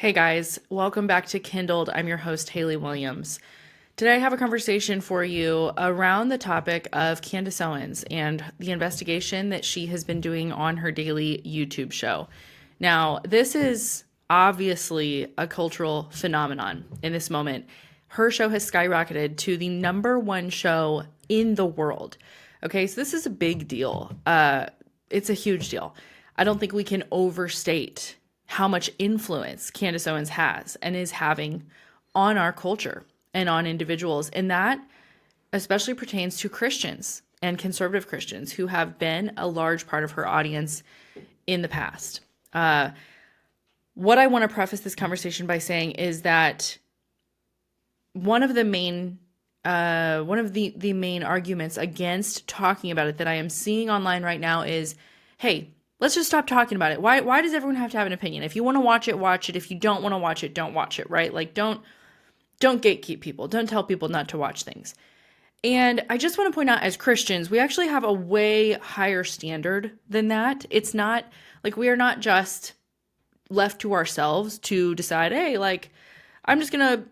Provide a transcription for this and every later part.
Hey guys, welcome back to Kindled. I'm your host, Haley Williams. Today I have a conversation for you around the topic of Candace Owens and the investigation that she has been doing on her daily YouTube show. Now, this is obviously a cultural phenomenon in this moment. Her show has skyrocketed to the number one show in the world. Okay, so this is a big deal. It's a huge deal. I don't think we can overstate how much influence Candace Owens has and is having on our culture and on individuals. And that especially pertains to Christians and conservative Christians who have been a large part of her audience in the past. What I want to preface this conversation by saying is that one of the main arguments against talking about it that I am seeing online right now is, hey, let's just stop talking about it. Why does everyone have to have an opinion? If you want to watch it, watch it. If you don't want to watch it, don't watch it, right? Like don't gatekeep people. Don't tell people not to watch things. And I just want to point out, as Christians, we actually have a way higher standard than that. It's not like we are not just left to ourselves to decide, hey, like I'm just going to,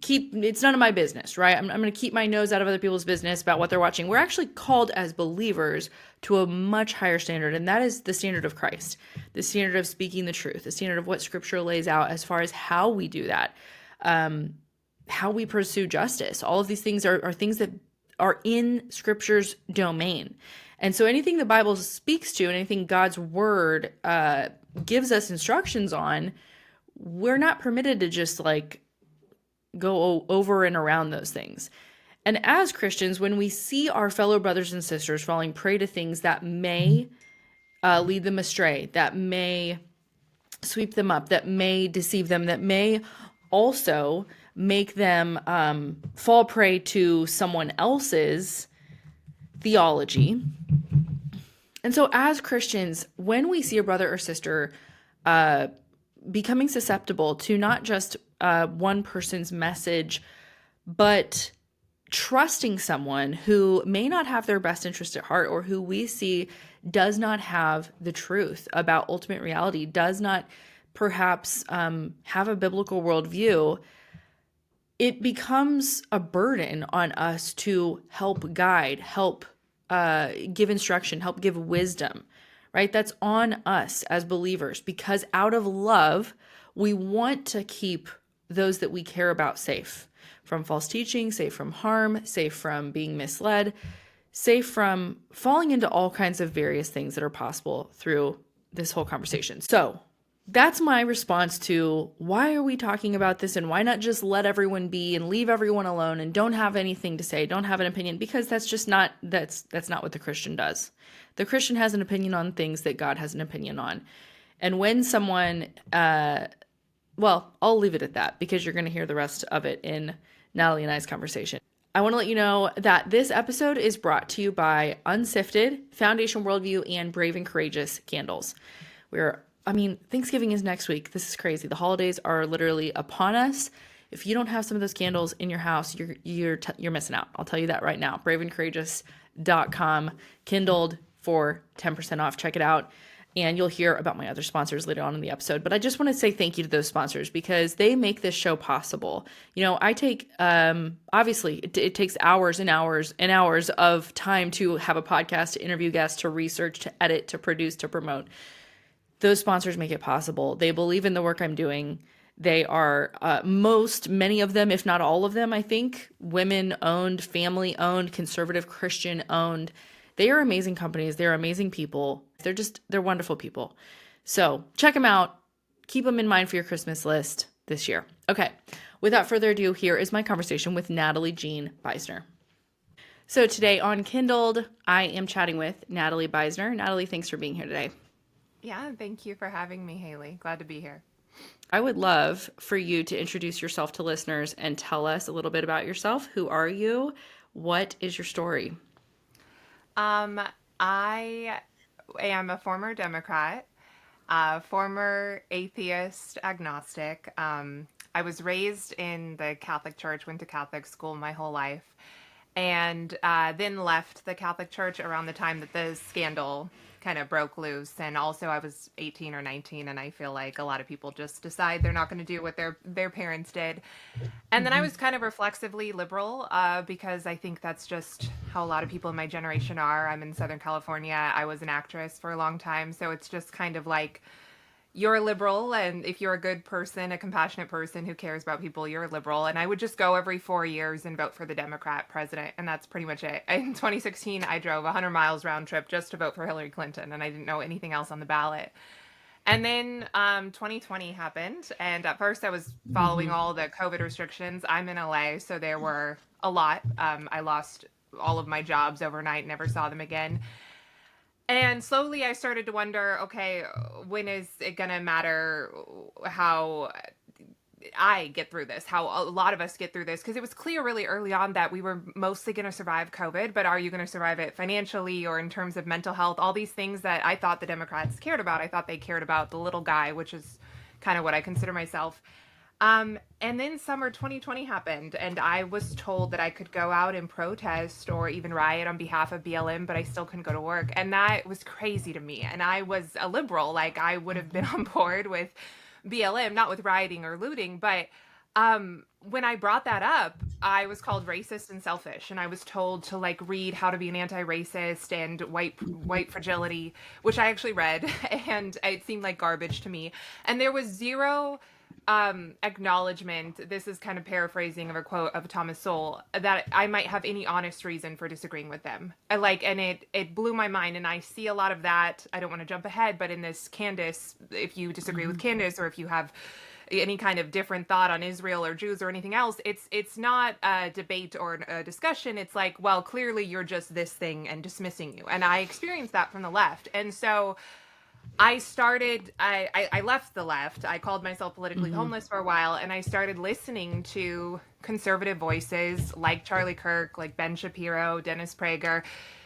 it's none of my business, right? I'm going to keep my nose out of other people's business about what they're watching. We're actually called as believers to a much higher standard, and that is the standard of Christ, the standard of speaking the truth, the standard of what Scripture lays out as far as how we do that, how we pursue justice. All of these things are things that are in Scripture's domain. And so anything the Bible speaks to, and anything God's Word gives us instructions on, we're not permitted to just like go over and around those things. And as Christians, when we see our fellow brothers and sisters falling prey to things that may lead them astray, that may sweep them up, that may deceive them, that may also make them fall prey to someone else's theology. And so as Christians, when we see a brother or sister becoming susceptible to not just one person's message, but trusting someone who may not have their best interest at heart, or who we see does not have the truth about ultimate reality, does not perhaps have a biblical worldview, it becomes a burden on us to help guide, help give instruction, help give wisdom, right? That's on us as believers, because out of love, we want to keep those that we care about safe from false teaching, safe from harm, safe from being misled, safe from falling into all kinds of various things that are possible through this whole conversation. So that's my response to why are we talking about this, and why not just let everyone be and leave everyone alone and don't have anything to say, don't have an opinion, because that's just not, that's not what the Christian does. The Christian has an opinion on things that God has an opinion on. And when someone, well, I'll leave it at that because you're going to hear the rest of it in Natalie and I's conversation. I want to let you know that this episode is brought to you by Unsifted, Foundation Worldview, and Brave and Courageous Candles. Thanksgiving is next week. This is crazy. The holidays are literally upon us. If you don't have some of those candles in your house, you're missing out. I'll tell you that right now. braveandcourageous.com, Kindled for 10% off. Check it out. And you'll hear about my other sponsors later on in the episode. But I just want to say thank you to those sponsors because they make this show possible. You know, I take, obviously, it takes hours and hours and hours of time to have a podcast, to interview guests, to research, to edit, to produce, to promote. Those sponsors make it possible. They believe in the work I'm doing. They are many of them, if not all of them, I think, women-owned, family-owned, conservative Christian-owned. They are amazing companies. They're amazing people. They're wonderful people. So check them out. Keep them in mind for your Christmas list this year. Okay, without further ado, here is my conversation with Natalie Jean Beisner. So today on Kindled, I am chatting with Natalie Beisner. Natalie, thanks for being here today. Yeah, thank you for having me, Haley. Glad to be here. I would love for you to introduce yourself to listeners and tell us a little bit about yourself. Who are you? What is your story? I am a former Democrat, former atheist, agnostic. I was raised in the Catholic Church, went to Catholic school my whole life, and then left the Catholic Church around the time that the scandal kind of broke loose. And also, I was 18 or 19, and I feel like a lot of people just decide they're not going to do what their parents did. And then I was kind of reflexively liberal because I think that's just how a lot of people in my generation are. I'm in Southern California. I was an actress for a long time, so it's just kind of like you're a liberal, and if you're a good person, a compassionate person who cares about people, you're a liberal. And I would just go every 4 years and vote for the Democrat president, and that's pretty much it. In 2016, I drove 100 miles round trip just to vote for Hillary Clinton, and I didn't know anything else on the ballot. And then 2020 happened, and at first I was following Mm-hmm. all the COVID restrictions. I'm in LA, so there were a lot. I lost all of my jobs overnight, never saw them again. And slowly I started to wonder, okay, when is it going to matter how I get through this, how a lot of us get through this? Because it was clear really early on that we were mostly going to survive COVID, but are you going to survive it financially or in terms of mental health? All these things that I thought the Democrats cared about. I thought they cared about the little guy, which is kind of what I consider myself. And then summer 2020 happened, and I was told that I could go out and protest or even riot on behalf of BLM, but I still couldn't go to work. And that was crazy to me. And I was a liberal, like I would have been on board with BLM, not with rioting or looting, but when I brought that up, I was called racist and selfish, and I was told to like read How to Be an Anti-Racist and White Fragility, which I actually read, and it seemed like garbage to me. And there was zero acknowledgement. This is kind of paraphrasing of a quote of Thomas Sowell, that I might have any honest reason for disagreeing with them. And it blew my mind. And I see a lot of that. I don't want to jump ahead, but in this Candace, if you disagree with Candace, or if you have any kind of different thought on Israel or Jews or anything else, it's not a debate or a discussion. It's like, well, clearly you're just this thing and dismissing you. And I experienced that from the left. And so I left the left. I called myself politically Mm-hmm. homeless for a while, and I started listening to conservative voices like Charlie Kirk, like Ben Shapiro, Dennis Prager,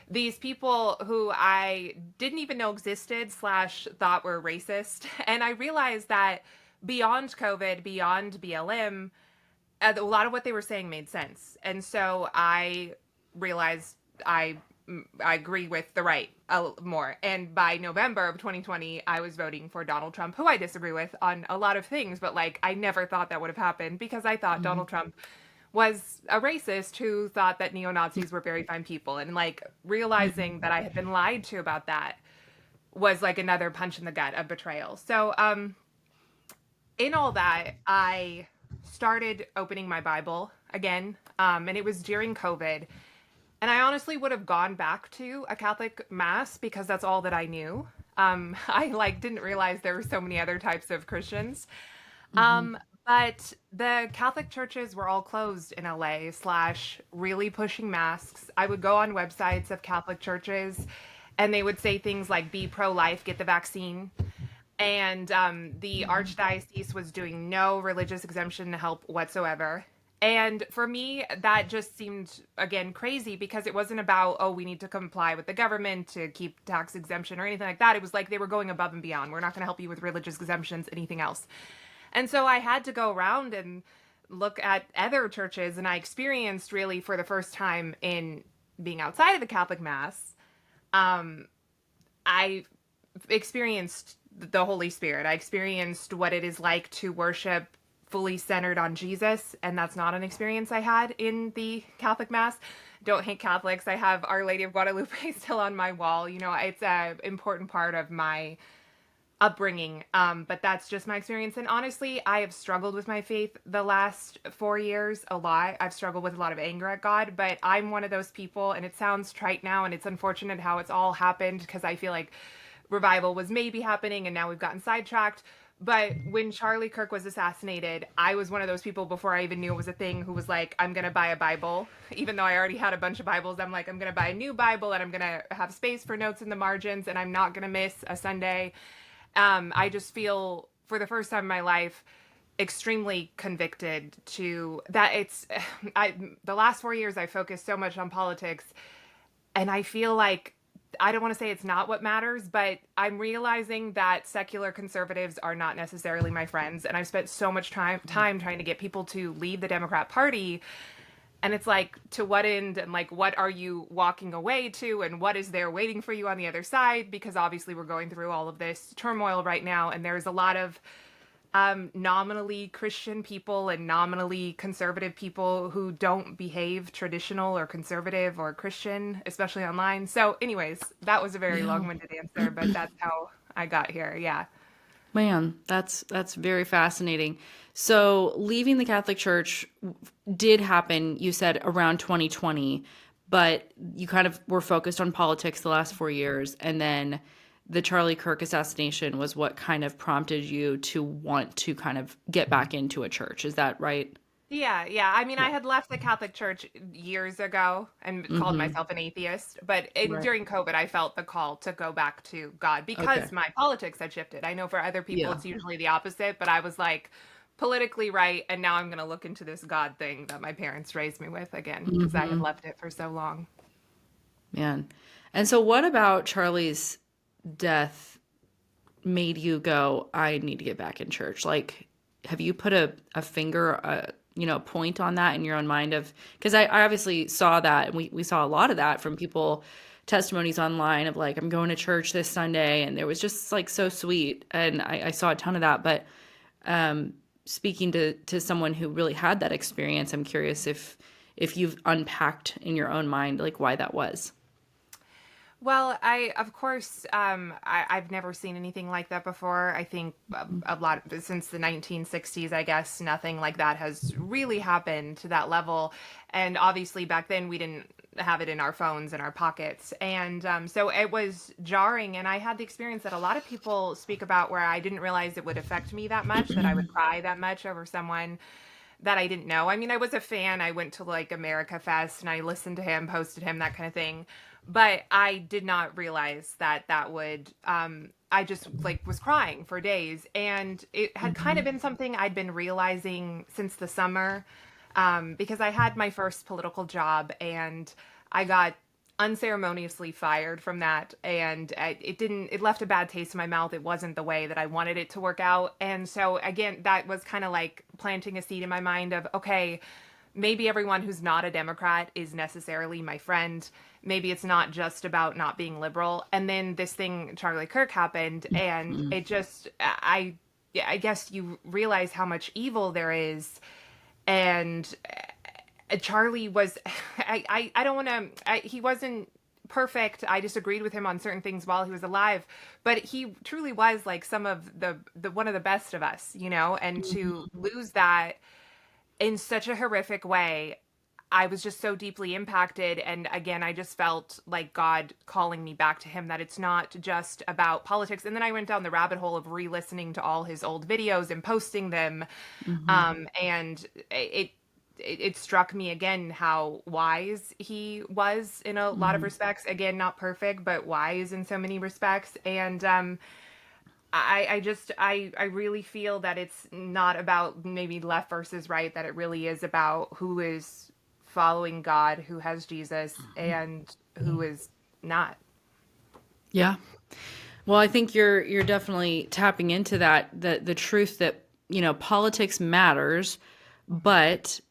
these people who I didn't even know existed slash thought were racist. And I realized that beyond COVID, beyond BLM, a lot of what they were saying made sense. And so I realized I agree with the right more. And by November of 2020, I was voting for Donald Trump, who I disagree with on a lot of things, but like I never thought that would have happened because I thought Mm-hmm. Donald Trump was a racist who thought that neo-Nazis were very fine people. And like realizing that I had been lied to about that was like another punch in the gut of betrayal. So in all that, I started opening my Bible again, and it was during COVID. And I honestly would have gone back to a Catholic mass because that's all that I knew. I like didn't realize there were so many other types of Christians. Mm-hmm. But the Catholic churches were all closed in LA slash really pushing masks. I would go on websites of Catholic churches, and they would say things like "Be pro-life, get the vaccine." And the archdiocese was doing no religious exemption help whatsoever. And for me, that just seemed, again, crazy because it wasn't about, oh, we need to comply with the government to keep tax exemption or anything like that. It was like they were going above and beyond. We're not going to help you with religious exemptions, anything else. And so I had to go around and look at other churches, and I experienced really for the first time in being outside of the Catholic Mass, um, I experienced the Holy Spirit. I experienced what it is like to worship fully centered on Jesus, and that's not an experience I had in the Catholic Mass. Don't hate Catholics. I have Our Lady of Guadalupe still on my wall. You know, it's an important part of my upbringing, but that's just my experience. And honestly, I have struggled with my faith the last 4 years a lot. I've struggled with a lot of anger at God, but I'm one of those people, and it sounds trite now, and it's unfortunate how it's all happened because I feel like revival was maybe happening and now we've gotten sidetracked. But when Charlie Kirk was assassinated, I was one of those people before I even knew it was a thing who was like, I'm going to buy a Bible. Even though I already had a bunch of Bibles, I'm like, I'm going to buy a new Bible and I'm going to have space for notes in the margins and I'm not going to miss a Sunday. I just feel for the first time in my life extremely convicted to that. The last 4 years I focused so much on politics, and I feel like I don't want to say it's not what matters, but I'm realizing that secular conservatives are not necessarily my friends. And I've spent so much time trying to get people to leave the Democrat Party. And it's like, to what end, and like, what are you walking away to, and what is there waiting for you on the other side? Because obviously we're going through all of this turmoil right now, and there's a lot of nominally Christian people and nominally conservative people who don't behave traditional or conservative or Christian, especially online. So, anyways, that was a very Yeah. long-winded answer, but that's how I got here. Yeah. Man, that's very fascinating. So, leaving the Catholic Church did happen, you said around 2020, but you kind of were focused on politics the last 4 years, and then the Charlie Kirk assassination was what kind of prompted you to want to kind of get back into a church. Is that right? Yeah, yeah. I mean, I Yeah. had left the Catholic Church years ago and called Mm-hmm. myself an atheist, but Right. during COVID, I felt the call to go back to God Okay. because my politics had shifted. I know for other people, Yeah. it's usually the opposite, but I was like politically right, and now I'm going to look into this God thing that my parents raised me with again because I had Mm-hmm. left it for so long. Man. And so, what about Charlie's death made you go, I need to get back in church? Like, have you put a finger, point on that in your own mind of, because I obviously saw that, and we saw a lot of that from people, testimonies online of like, I'm going to church this Sunday, and there was just like so sweet. And I saw a ton of that. But speaking to someone who really had that experience, I'm curious if you've unpacked in your own mind, like why that was. Well, of course, I've never seen anything like that before. I think a lot since the 1960s, I guess, nothing like that has really happened to that level. And obviously, back then, we didn't have it in our phones, in our pockets. And so it was jarring. And I had the experience that a lot of people speak about where I didn't realize it would affect me that much, that I would cry that much over someone that I didn't know. I mean, I was a fan. I went to like America Fest and I listened to him, posted him, that kind of thing. But I did not realize that that would, I just like was crying for days. And it had kind of been something I'd been realizing since the summer, because I had my first political job and I got unceremoniously fired from that, and it left a bad taste in my mouth. It wasn't the way that I wanted it to work out. And so again, that was kind of like planting a seed in my mind of, okay, maybe everyone who's not a Democrat is necessarily my friend. Maybe it's not just about not being liberal. And then this thing, Charlie Kirk, happened, and it just, I guess you realize how much evil there is. And Charlie was, I don't want to, he wasn't perfect. I disagreed with him on certain things while he was alive, but he truly was like some of the one of the best of us, and to lose that in such a horrific way, I was just so deeply impacted. And again, I just felt like God calling me back to him, that it's not just about politics. And then I went down the rabbit hole of re-listening to all his old videos and posting them. Mm-hmm. And it struck me again how wise he was in a lot of Mm-hmm. respects. Again, not perfect, but wise in so many respects. And I really feel that it's not about maybe left versus right, that it really is about who is following God, who has Jesus, and who is not. Yeah. Well, I think you're definitely tapping into that, the truth that, politics matters, but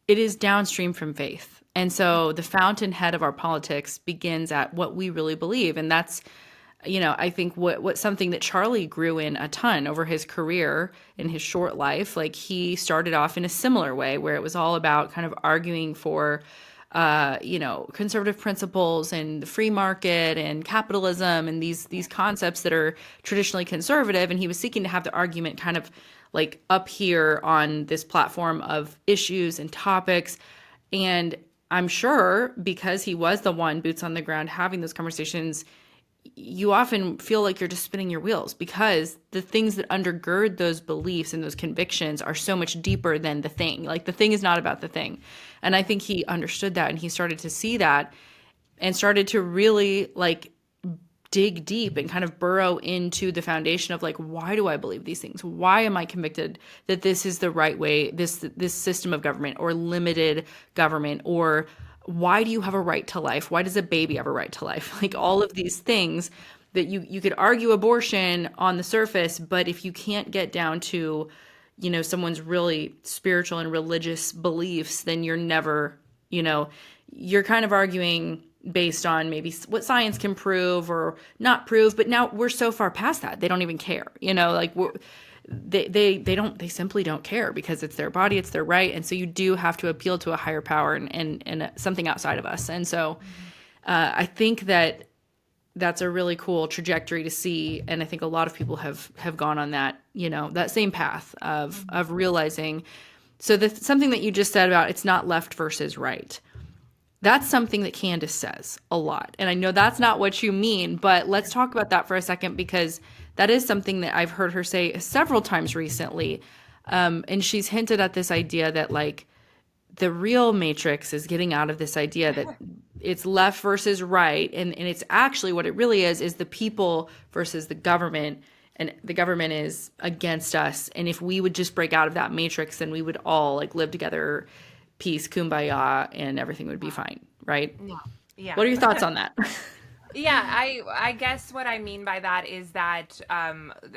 it is downstream from faith. And so the fountainhead of our politics begins at what we really believe. And that's, I think what something that Charlie grew in a ton over his career in his short life. Like he started off in a similar way where it was all about kind of arguing for conservative principles and the free market and capitalism and these concepts that are traditionally conservative. And he was seeking to have the argument kind of like up here on this platform of issues and topics. And I'm sure because he was the one boots on the ground having those conversations, you often feel like you're just spinning your wheels because the things that undergird those beliefs and those convictions are so much deeper than the thing. Like the thing is not about the thing. And I think he understood that and he started to see that and started to really like dig deep and kind of burrow into the foundation of like, why do I believe these things? Why am I convicted that this is the right way, this system of government or limited government, or why do you have a right to life? Why does a baby have a right to life? Like all of these things that you could argue abortion on the surface, but if you can't get down to, someone's really spiritual and religious beliefs, then you're never You know, you're kind of arguing based on maybe what science can prove or not prove, but now we're so far past that. They don't even care. You know, like they simply don't care because it's their body, it's their right. And so you do have to appeal to a higher power and something outside of us. And so I think that that's a really cool trajectory to see. And I think a lot of people have gone on that, you know, that same path of realizing. So something that you just said about it's not left versus right. That's something that Candace says a lot. And I know that's not what you mean, but let's talk about that for a second, because that is something that I've heard her say several times recently. And she's hinted at this idea that like the real matrix is getting out of this idea that it's left versus right. And it's actually what it really is the people versus the government. And the government is against us. And if we would just break out of that matrix, then we would all like live together, peace, kumbaya, and everything would be fine, right? Yeah. Yeah. What are your thoughts on that? Yeah, I guess what I mean by that is that,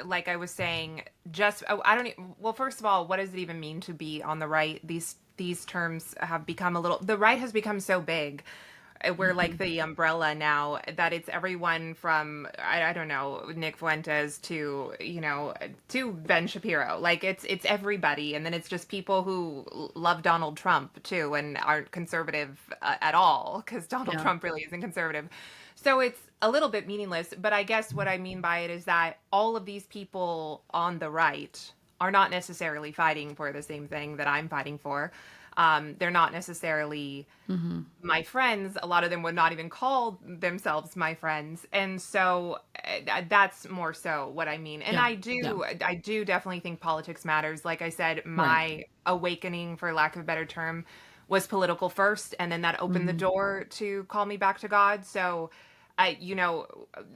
like I was saying, I don't. Well, first of all, what does it even mean to be on the right? These terms have become the right has become so big. We're like the umbrella now that it's everyone from I don't know, Nick Fuentes to to Ben Shapiro. Like it's everybody, and then it's just people who love Donald Trump too and aren't conservative at all, because Donald Trump really isn't conservative. So it's a little bit meaningless. But I guess what I mean by it is that all of these people on the right are not necessarily fighting for the same thing that I'm fighting for. They're not necessarily my friends. A lot of them would not even call themselves my friends. And so that's more so what I mean. And I do definitely think politics matters. Like I said, my awakening, for lack of a better term, was political first. And then that opened the door to call me back to God. So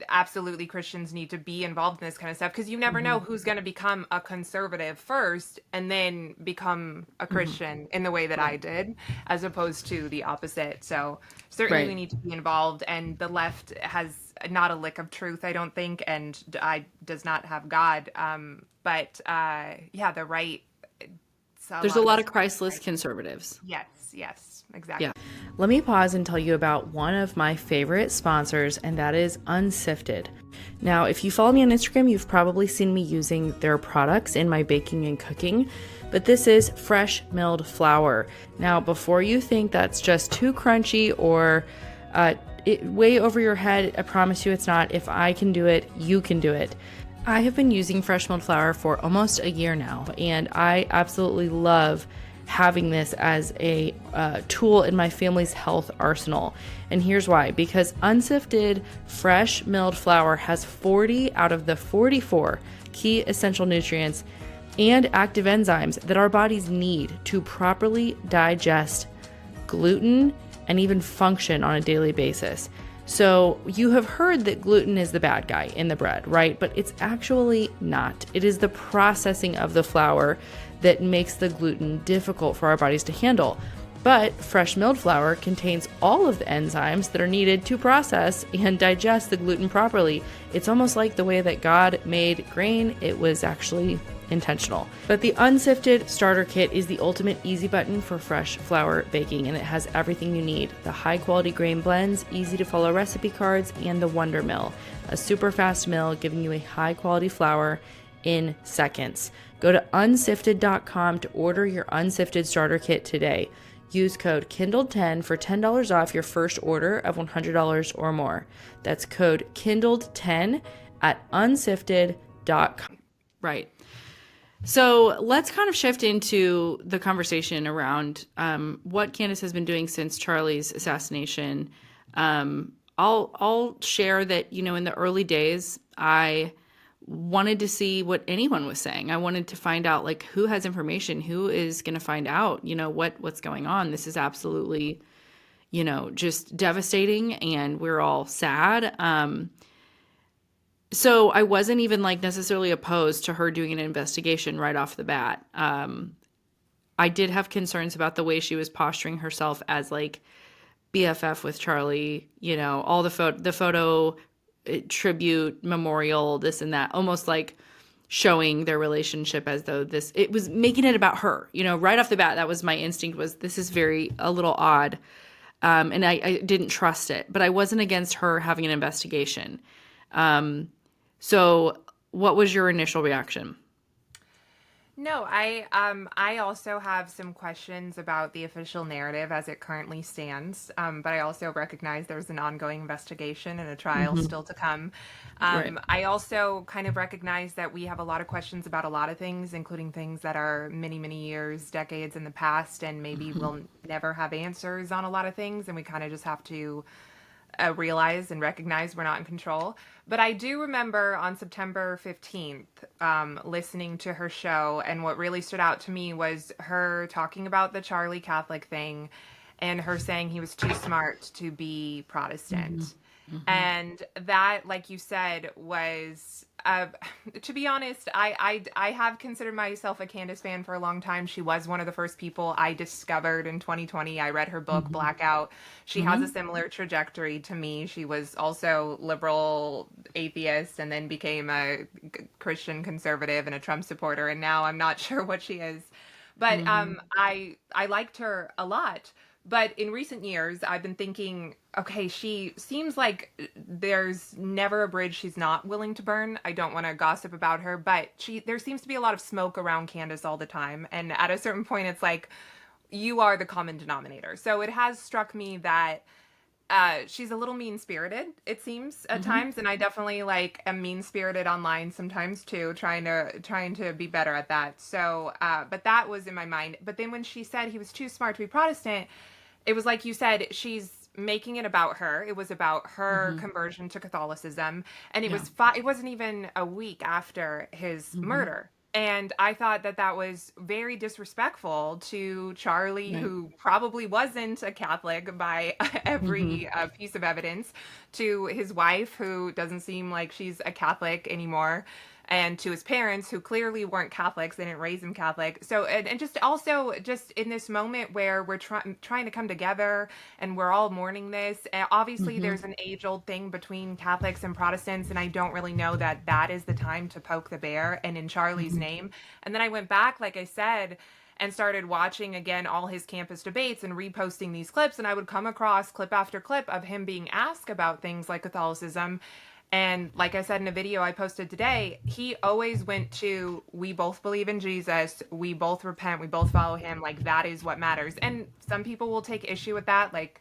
absolutely Christians need to be involved in this kind of stuff, because you never know who's going to become a conservative first and then become a Christian in the way that I did, as opposed to the opposite. So certainly we need to be involved, and the left has not a lick of truth, I don't think, and does not have God. But the right. There's a lot of Christless conservatives. Yes, exactly. Yeah. Let me pause and tell you about one of my favorite sponsors, and that is Unsifted. Now, if you follow me on Instagram, you've probably seen me using their products in my baking and cooking, but this is fresh milled flour. Now, before you think that's just too crunchy or way over your head, I promise you it's not. If I can do it, you can do it. I have been using fresh milled flour for almost a year now, and I absolutely love having this as a tool in my family's health arsenal. And here's why. Because unsifted fresh milled flour has 40 out of the 44 key essential nutrients and active enzymes that our bodies need to properly digest gluten and even function on a daily basis. So you have heard that gluten is the bad guy in the bread, right? But it's actually not. It is the processing of the flour that makes the gluten difficult for our bodies to handle. But fresh milled flour contains all of the enzymes that are needed to process and digest the gluten properly. It's almost like the way that God made grain. It was actually intentional. But the Unsifted starter kit is the ultimate easy button for fresh flour baking, and it has everything you need: the high quality grain blends, easy to follow recipe cards, and the Wonder Mill, a super fast mill giving you a high quality flour in seconds. Go to unsifted.com to order your Unsifted starter kit today. Use code Kindled10 for $10 off your first order of $100 or more. That's code Kindled10 at unsifted.com. Right. So let's kind of shift into the conversation around what Candace has been doing since Charlie's assassination. I'll share that, in the early days, I wanted to see what anyone was saying. I wanted to find out, like, who has information, who is going to find out, what's going on. This is absolutely, just devastating, and we're all sad. So I wasn't even necessarily opposed to her doing an investigation right off the bat. I did have concerns about the way she was posturing herself as BFF with Charlie, all the photo tribute, memorial, this and that, almost like showing their relationship as though it was making it about her. Right off the bat, that was my instinct, was this is a little odd. And I didn't trust it, but I wasn't against her having an investigation. So what was your initial reaction? No, I also have some questions about the official narrative as it currently stands. But I also recognize there's an ongoing investigation and a trial Hmm. still to come. Right. I also kind of recognize that we have a lot of questions about a lot of things, including things that are many, many years, decades in the past, and maybe Hmm. we'll never have answers on a lot of things, and we kind of just have to realize and recognize we're not in control. But I do remember on September 15th, listening to her show, and what really stood out to me was her talking about the Charlie Catholic thing and her saying he was too smart to be Hmm. Protestant. Hmm. And that, like you said, was to be honest, I have considered myself a Candace fan for a long time. She was one of the first people I discovered in 2020. I read her book Hmm. Blackout. She has a Hmm. similar trajectory to me. She was also liberal atheist and then became a Christian conservative and a Trump supporter, and now I'm not sure what she is. But Hmm. I liked her a lot. But in recent years, I've been thinking, okay, she seems like there's never a bridge she's not willing to burn. I don't want to gossip about her, but there seems to be a lot of smoke around Candace all the time. And at a certain point, it's like you are the common denominator. So it has struck me that she's a little mean spirited, it seems at Hmm. times, and I definitely like am mean spirited online sometimes too, trying to be better at that. So, but that was in my mind. But then when she said he was too smart to be Protestant, it was like you said, she's making it about her. It was about her Hmm. conversion to Catholicism, and Yeah. it wasn't even a week after his Hmm. murder. And I thought that that was very disrespectful to Charlie, Right. who probably wasn't a Catholic by Hmm. every piece of evidence, to his wife, who doesn't seem like she's a Catholic anymore, and to his parents, who clearly weren't Catholics. They didn't raise him Catholic. So, and just also, just in this moment where we're trying to come together and we're all mourning this, obviously Hmm. there's an age old thing between Catholics and Protestants, and I don't really know that that is the time to poke the bear and in Charlie's Hmm. name. And then I went back, like I said, and started watching again all his campus debates and reposting these clips, and I would come across clip after clip of him being asked about things like Catholicism. And like I said in a video I posted today, he always went to, we both believe in Jesus, we both repent, we both follow him, like that is what matters. And some people will take issue with that, like,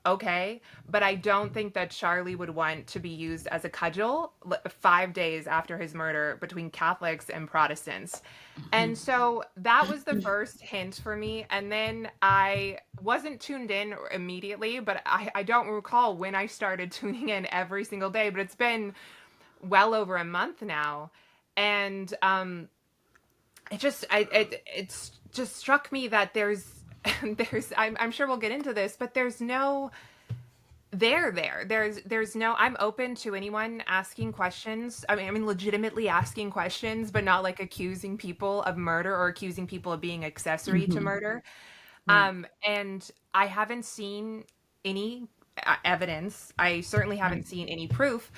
okay, but I don't think that Charlie would want to be used as a cudgel 5 days after his murder between Catholics and Protestants. Hmm. And so that was the first hint for me. And then I wasn't tuned in immediately, but I don't recall when I started tuning in every single day, but it's been well over a month now. And it's just struck me that I'm sure we'll get into this, but there's no there's no, I'm open to anyone asking questions. I mean legitimately asking questions, but not like accusing people of murder or accusing people of being accessory to Hmm. murder. Right. And I haven't seen any evidence. I certainly Right. haven't seen any proof.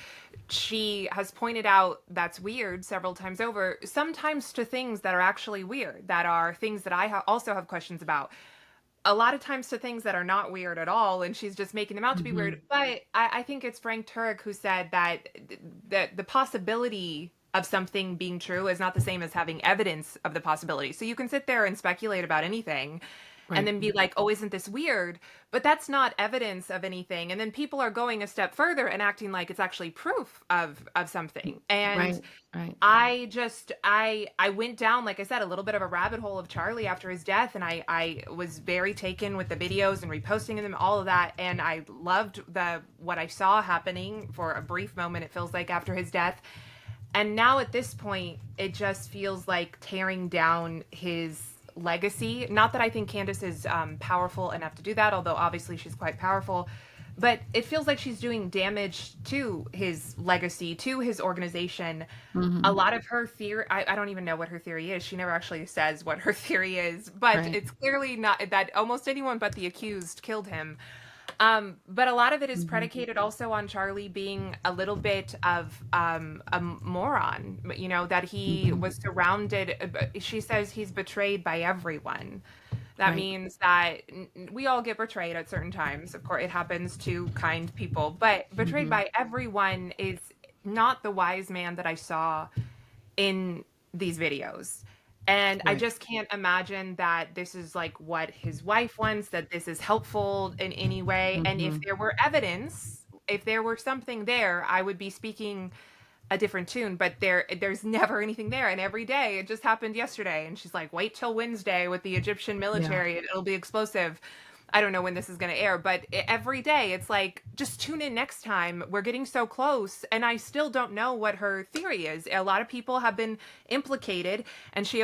She has pointed out that's weird several times over, sometimes to things that are actually weird, that are things that also have questions about, a lot of times to things that are not weird at all, and she's just making them out to be Hmm. weird. But I think it's Frank Turek who said that the possibility of something being true is not the same as having evidence of the possibility. So you can sit there and speculate about anything and Right. then be like, oh, isn't this weird? But that's not evidence of anything. And then people are going a step further and acting like it's actually proof of something. And Right. Right. I went down, like I said, a little bit of a rabbit hole of Charlie after his death, and I was very taken with the videos and reposting them, all of that, and I loved the what I saw happening for a brief moment, it feels like, after his death. And now at this point, it just feels like tearing down his legacy. Not that I think Candace is powerful enough to do that, although obviously she's quite powerful. But it feels like she's doing damage to his legacy, to his organization. A Hmm. lot of her theory, I don't even know what her theory is. She never actually says what her theory is, but Right. it's clearly not that almost anyone but the accused killed him. But a lot of it is Mhm. predicated also on Charlie being a little bit of a moron, that he Mhm. was surrounded. She says he's betrayed by everyone. That Right. means that we all get betrayed at certain times. Of course, it happens to kind people, but betrayed Mhm. by everyone is not the wise man that I saw in these videos. And I Right. just can't imagine that this is like what his wife wants, that this is helpful in any way. And if Mhm. there were evidence, if there were something there, I would be speaking a different tune, but there's never anything there. And every day, it just happened yesterday, and she's like, wait till Wednesday with the Egyptian Yeah. military, it'll be explosive. I don't know when this is going to air, but every day it's like, just tune in next time. We're getting so close, and I still don't know what her theory is. A lot of people have been implicated, and she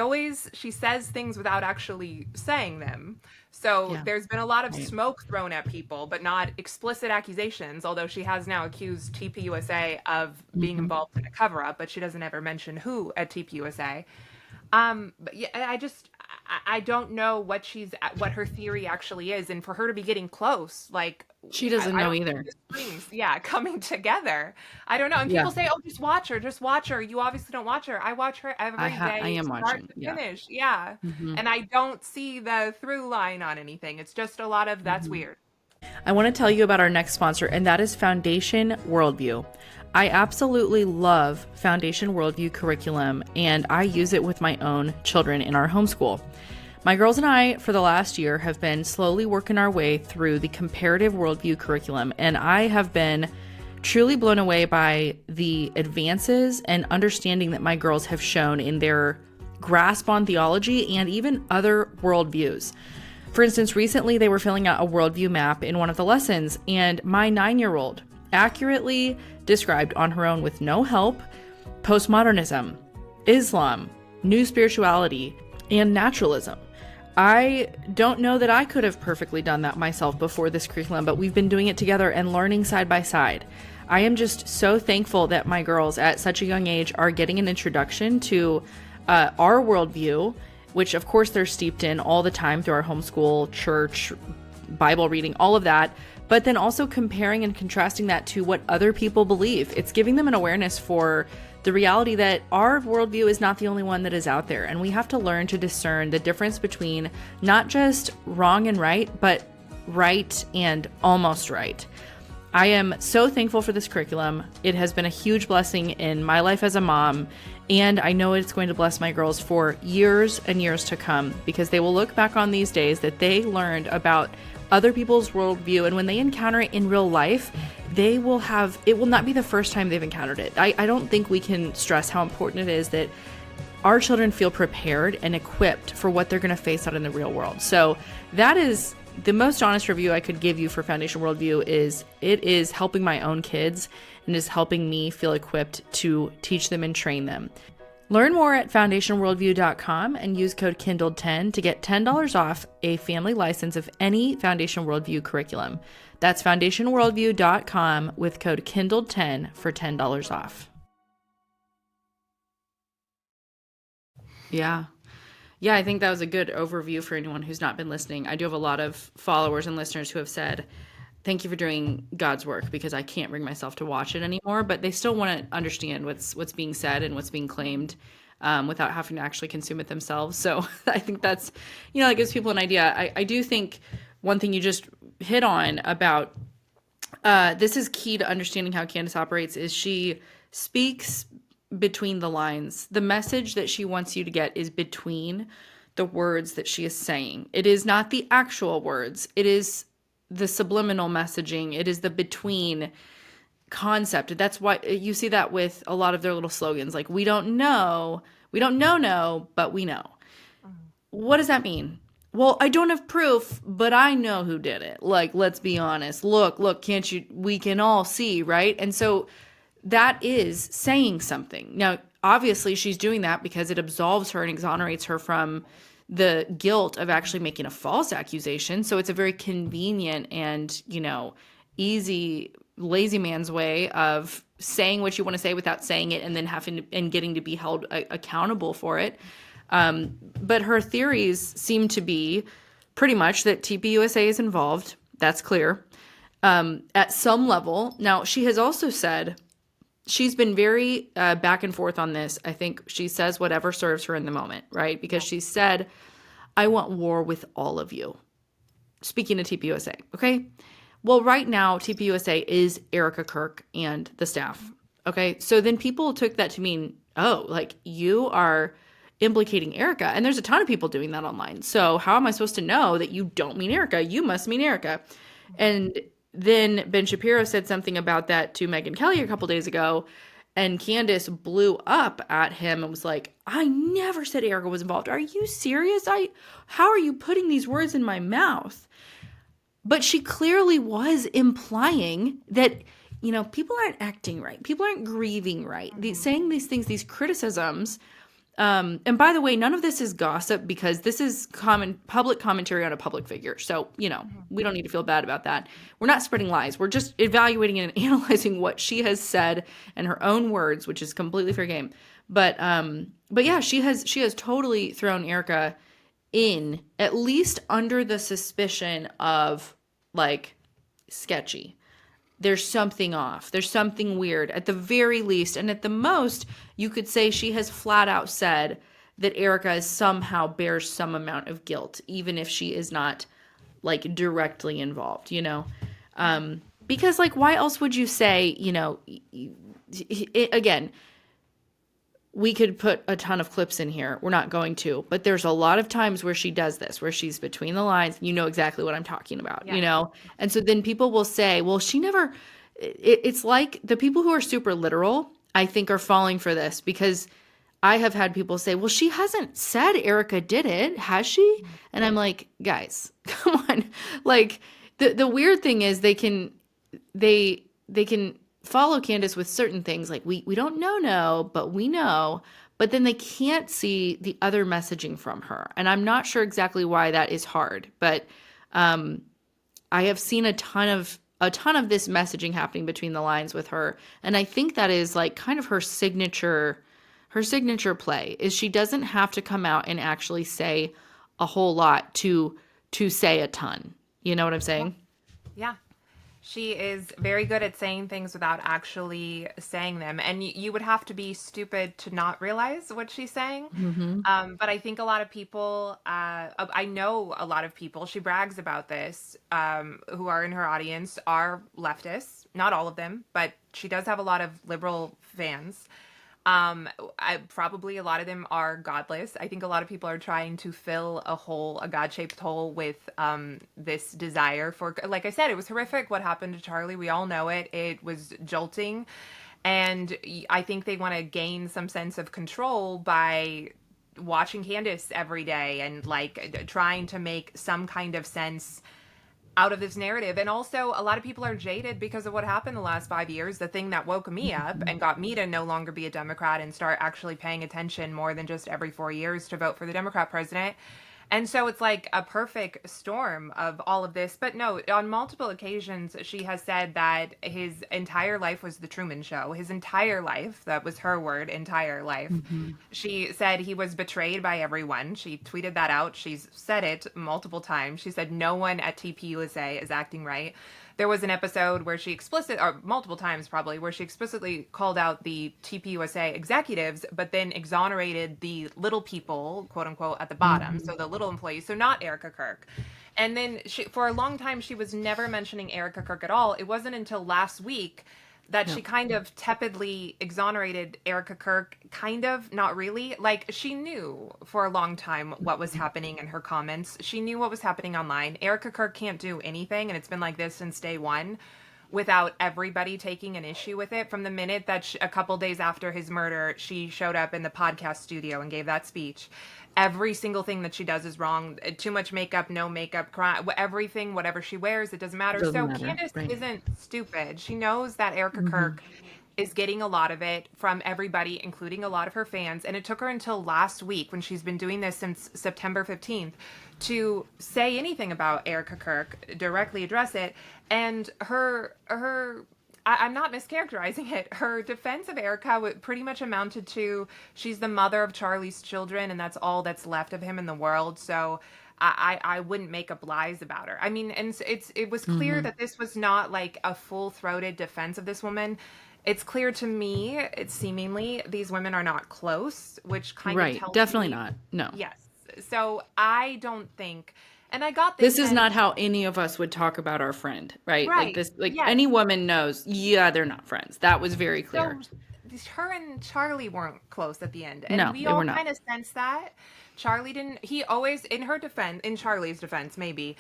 says things without actually saying them. So Yeah. there's been a lot of Right. smoke thrown at people, but not explicit accusations, although she has now accused TPUSA of being Mhm. involved in a cover up, but she doesn't ever mention who at TPUSA. But yeah, I don't know what her theory actually is, and for her to be getting close, like She doesn't I know don't see either. the strings, yeah, coming together. I don't know. And Yeah. people say, "Oh, just watch her." You obviously don't watch her. I watch her every I day, am start watching. to Yeah. finish. Yeah, Mhm. and I don't see the through line on anything. It's just a lot of that's Mhm. weird. I want to tell you about our next sponsor, and that is Foundation Worldview. I absolutely love Foundation Worldview curriculum, and I use it with my own children in our homeschool. My girls and I, for the last year, have been slowly working our way through the comparative worldview curriculum, and I have been truly blown away by the advances and understanding that my girls have shown in their grasp on theology and even other worldviews. For instance, recently they were filling out a worldview map in one of the lessons, and my 9-year-old accurately described on her own with no help postmodernism, Islam, new spirituality, and naturalism. I don't know that I could have perfectly done that myself before this curriculum, but we've been doing it together and learning side by side. I am just so thankful that my girls at such a young age are getting an introduction to our worldview, which of course they're steeped in all the time through our homeschool, church, Bible reading, all of that, but then also comparing and contrasting that to what other people believe. It's giving them an awareness for the reality that our worldview is not the only one that is out there. And we have to learn to discern the difference between not just wrong and right, but right and almost right. I am so thankful for this curriculum. It has been a huge blessing in my life as a mom, and I know it's going to bless my girls for years and years to come, because they will look back on these days that they learned about other people's worldview, and when they encounter it in real life, it will not be the first time they've encountered it. I don't think we can stress how important it is that our children feel prepared and equipped for what they're going to face out in the real world. So that is the most honest review I could give you for Foundation Worldview. Is it is helping my own kids and is helping me feel equipped to teach them and train them. Learn more at foundationworldview.com and use code Kindled10 to get $10 off a family license of any Foundation Worldview curriculum. That's foundationworldview.com with code Kindled10 for $10 off. Yeah. Yeah, I think that was a good overview for anyone who's not been listening. I do have a lot of followers and listeners who have said, thank you for doing God's work, because I can't bring myself to watch it anymore, but they still want to understand what's being said and what's being claimed without having to actually consume it themselves. So I think that's, it gives people an idea. I do think one thing you just hit on about this is key to understanding how Candace operates is she speaks between the lines. The message that she wants you to get is between the words that she is saying. It is not the actual words. It is the subliminal messaging. It is the between concept. That's why you see that with a lot of their little slogans, like we don't know, but we know. What does that mean? Well, I don't have proof, but I know who did it. Like, let's be honest. Look, can't you? We can all see, right? And so that is saying something. Now, obviously, she's doing that because it absolves her and exonerates her from the guilt of actually making a false accusation. So it's a very convenient and, easy, lazy man's way of saying what you want to say without saying it and then and getting to be held accountable for it. But her theories seem to be pretty much that TPUSA is involved. That's clear. at some level. Now, she has also said she's been very back and forth on this. I think she says whatever serves her in the moment, right? Because she said, I want war with all of you. Speaking to TPUSA, okay? Well, right now, TPUSA is Erica Kirk and the staff, okay? So then people took that to mean, oh, like you are implicating Erica. And there's a ton of people doing that online. So how am I supposed to know that you don't mean Erica? You must mean Erica. And then Ben Shapiro said something about that to Megyn Kelly a couple days ago. And Candace blew up at him and was like, I never said Erica was involved. Are you serious? How are you putting these words in my mouth? But she clearly was implying that, people aren't acting right. People aren't grieving right. Saying these things, these criticisms. And by the way, none of this is gossip because this is public commentary on a public figure. So, we don't need to feel bad about that. We're not spreading lies. We're just evaluating and analyzing what she has said in her own words, which is completely fair game. But yeah, she has totally thrown Erica in, at least under the suspicion of like sketchy. There's something off. There's something weird at the very least. And at the most, you could say she has flat out said that Erica somehow bears some amount of guilt, even if she is not like directly involved, because like, why else would you say, again, we could put a ton of clips in here. We're not going to, but there's a lot of times where she does this, where she's between the lines. You know exactly what I'm talking about, And so then people will say, well, she never, it's like the people who are super literal, I think are falling for this because I have had people say, well, she hasn't said Erica did it, has she? And I'm like, guys, come on. Like the weird thing is they can follow Candace with certain things like we don't know, but we know, but then they can't see the other messaging from her. And I'm not sure exactly why that is hard, but I have seen a ton of this messaging happening between the lines with her. And I think that is like kind of her signature play is she doesn't have to come out and actually say a whole lot to say a ton. You know what I'm saying? Yeah. She is very good at saying things without actually saying them. And you would have to be stupid to not realize what she's saying. Mm-hmm. But I think a lot of people, I know a lot of people, she brags about this, who are in her audience are leftists. Not all of them, but she does have a lot of liberal fans. Probably a lot of them are godless. I think a lot of people are trying to fill a God-shaped hole with this desire for, like I said, it was horrific what happened to Charlie. We all know it. It was jolting. And I think they want to gain some sense of control by watching Candace every day and like trying to make some kind of sense out of this narrative. And also a lot of people are jaded because of what happened the last 5 years. The thing that woke me up and got me to no longer be a Democrat and start actually paying attention more than just every 4 years to vote for the Democrat president. And so it's like a perfect storm of all of this. But no, on multiple occasions, she has said that his entire life was the Truman Show. His entire life, that was her word, entire life. Mm-hmm. She said he was betrayed by everyone. She tweeted that out. She's said it multiple times. She said no one at TPUSA is acting right. There was an episode where she multiple times probably, where she explicitly called out the TPUSA executives, but then exonerated the little people, quote unquote, at the bottom. Mm-hmm. So the little employees, so not Erica Kirk. And then for a long time, she was never mentioning Erica Kirk at all. It wasn't until last week that she kind of tepidly exonerated Erica Kirk, kind of, not really. Like, she knew for a long time what was happening in her comments. She knew what was happening online. Erica Kirk can't do anything, and it's been like this since day one, without everybody taking an issue with it. From the minute that a couple days after his murder, she showed up in the podcast studio and gave that speech. Every single thing that she does is wrong. Too much makeup, no makeup, everything, whatever she wears, it doesn't matter. Candace isn't stupid. She knows that Erica Kirk is getting a lot of it from everybody, including a lot of her fans. And it took her until last week, when she's been doing this since September 15th, to say anything about Erica Kirk, directly address it. And I'm not mischaracterizing it. Her defense of Erica pretty much amounted to she's the mother of Charlie's children, and that's all that's left of him in the world. So I wouldn't make up lies about her. I mean, and it was clear that this was not like a full-throated defense of this woman. It's clear to me, it's seemingly these women are not close, which kind of Right. tells Definitely me, not. No. yes. So I don't think, and I got this This is sense, not how any of us would talk about our friend, right? Like right? this, like Yes. any woman knows, yeah, they're not friends. That was very So clear. her and Charlie weren't close at the end, and No, we they all were not. kind of sensed that. Charlie didn't. He always, in her defense, in Charlie's defense, maybe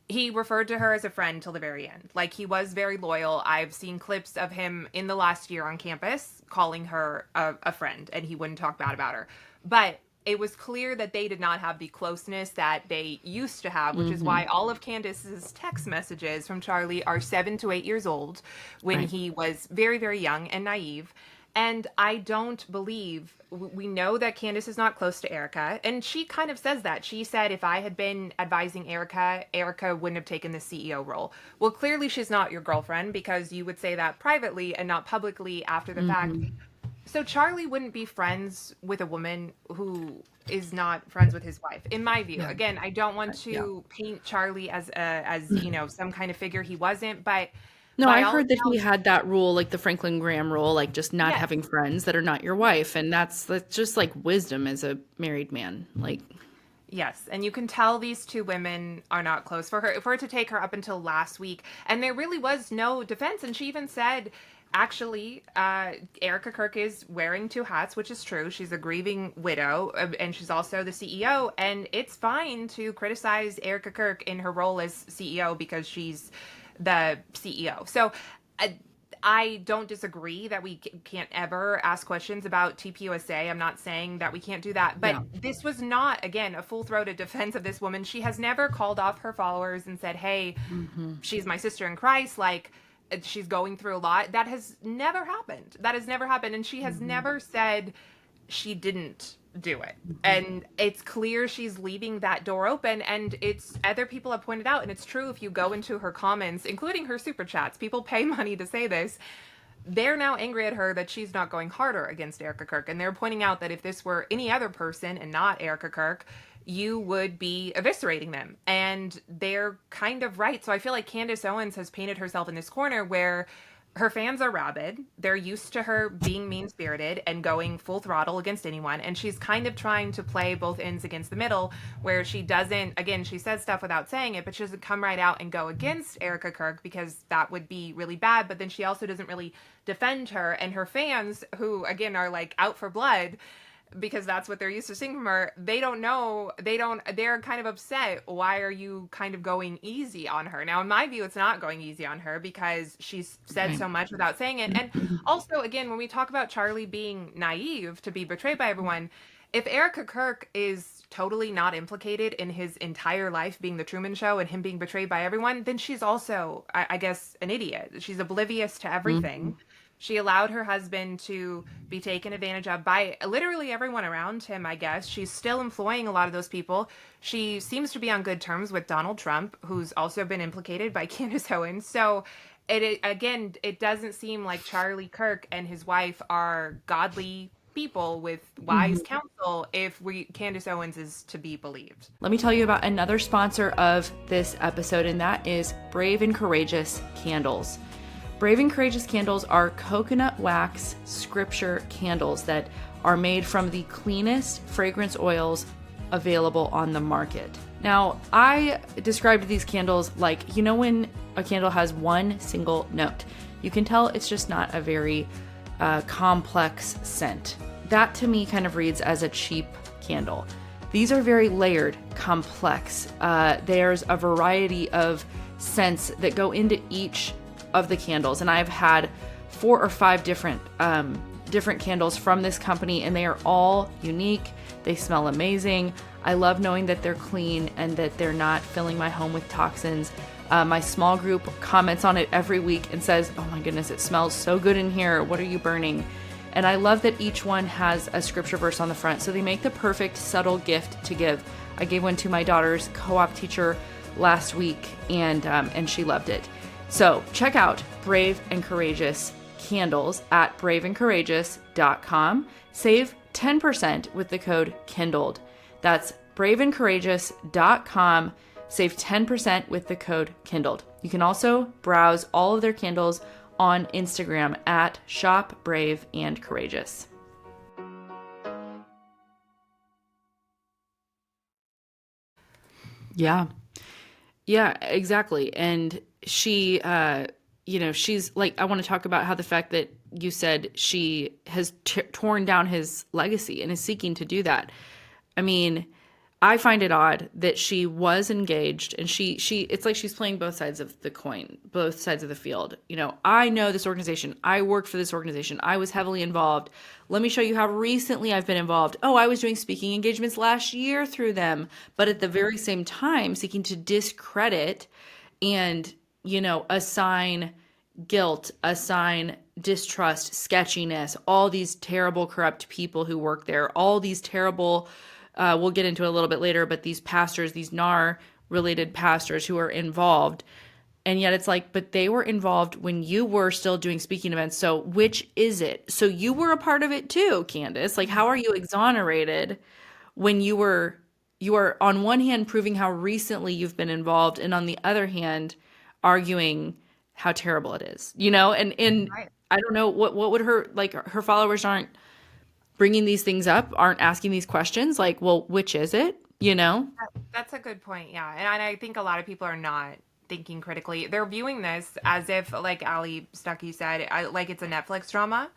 he referred to her as a friend till the very end. Like he was very loyal. I've seen clips of him in the last year on campus calling her a friend, and he wouldn't talk bad about her. But it was clear that they did not have the closeness that they used to have, which is why all of Candace's text messages from Charlie are 7 to 8 years old when Right. he was very, very young and naive. And I don't believe, we know that Candace is not close to Erica. And she kind of says that. She said, if I had been advising Erica, Erica wouldn't have taken the CEO role. Well, clearly she's not your girlfriend because you would say that privately and not publicly after the fact. So Charlie wouldn't be friends with a woman who is not friends with his wife, in my view. Yeah. Again, I don't want Yeah. to paint Charlie as some kind of figure he wasn't, but No, by I all heard that he accounts, had that rule, like the Franklin Graham rule, like just not yes. having friends that are not your wife. And that's just like wisdom as a married man. Like, Yes, and you can tell these two women are not close. For her to take her up until last week, and there really was no defense. And she even said, actually, Erica Kirk is wearing two hats, which is true. She's a grieving widow, and she's also the CEO. And it's fine to criticize Erica Kirk in her role as CEO because she's the CEO. So. I don't disagree that we can't ever ask questions about TPUSA. I'm not saying that we can't do that. But yeah. this was not, again, a full-throated defense of this woman. She has never called off her followers and said, hey, she's my sister in Christ. Like, she's going through a lot. That has never happened. That has never happened. And she has never said she didn't do it. And it's clear she's leaving that door open, and it's other people have pointed out, and it's true if you go into her comments, including her super chats, people pay money to say this. They're now angry at her that she's not going harder against Erica Kirk, and they're pointing out that if this were any other person and not Erica Kirk, you would be eviscerating them. And they're kind of right. So I feel like Candace Owens has painted herself in this corner where her fans are rabid. They're used to her being mean-spirited and going full throttle against anyone. And she's kind of trying to play both ends against the middle, where she doesn't, again, she says stuff without saying it, but she doesn't come right out and go against Erica Kirk because that would be really bad. But then she also doesn't really defend her. And her fans, who, again, are like out for blood, because that's what they're used to seeing from her, they're kind of upset. Why are you kind of going easy on her? Now, in my view, it's not going easy on her because she's said so much without saying it. And also, again, when we talk about Charlie being naive to be betrayed by everyone, if Erica Kirk is totally not implicated in his entire life being the Truman Show and him being betrayed by everyone, then she's also, I guess, an idiot. She's oblivious to everything. She allowed her husband to be taken advantage of by literally everyone around him, I guess. She's still employing a lot of those people. She seems to be on good terms with Donald Trump, who's also been implicated by Candace Owens. So, it doesn't seem like Charlie Kirk and his wife are godly people with wise counsel if Candace Owens is to be believed. Let me tell you about another sponsor of this episode, and that is Brave and Courageous Candles. Brave and Courageous candles are coconut wax scripture candles that are made from the cleanest fragrance oils available on the market. Now, I described these candles like, you know, when a candle has one single note, you can tell it's just not a very complex scent. That to me kind of reads as a cheap candle. These are very layered, complex. There's a variety of scents that go into each of the candles, and I've had 4 or 5 different candles from this company, and they are all unique. They smell amazing. I love knowing that they're clean and that they're not filling my home with toxins. My small group comments on it every week and says, oh my goodness, it smells so good in here. What are you burning? And I love that each one has a scripture verse on the front, so they make the perfect subtle gift to give. I gave one to my daughter's co-op teacher last week, and she loved it. So check out Brave and Courageous candles at braveandcourageous.com. Save 10% with the code Kindled. That's braveandcourageous.com. Save 10% with the code Kindled. You can also browse all of their candles on Instagram at Shop Brave and Courageous. Yeah. Yeah, exactly. And she, she's like, I want to talk about how the fact that you said she has torn down his legacy and is seeking to do that. I mean, I find it odd that she was engaged and it's like she's playing both sides of the coin, both sides of the field. I know this organization. I worked for this organization. I was heavily involved. Let me show you how recently I've been involved. Oh, I was doing speaking engagements last year through them, but at the very same time seeking to discredit and, assign guilt, assign distrust, sketchiness, all these terrible corrupt people who work there, all these terrible we'll get into it a little bit later, but these pastors, these NAR related pastors who are involved. And yet it's like, but they were involved when you were still doing speaking events. So which is it? So you were a part of it too, Candace. Like, how are you exonerated when you are on one hand proving how recently you've been involved, and on the other hand arguing how terrible it is, and Right. I don't know what would her followers aren't bringing these things up, aren't asking these questions, like, well, which is it? That's a good point. Yeah. And I think a lot of people are not thinking critically. They're viewing this as if, like Ali Stuckey said, like it's a Netflix drama.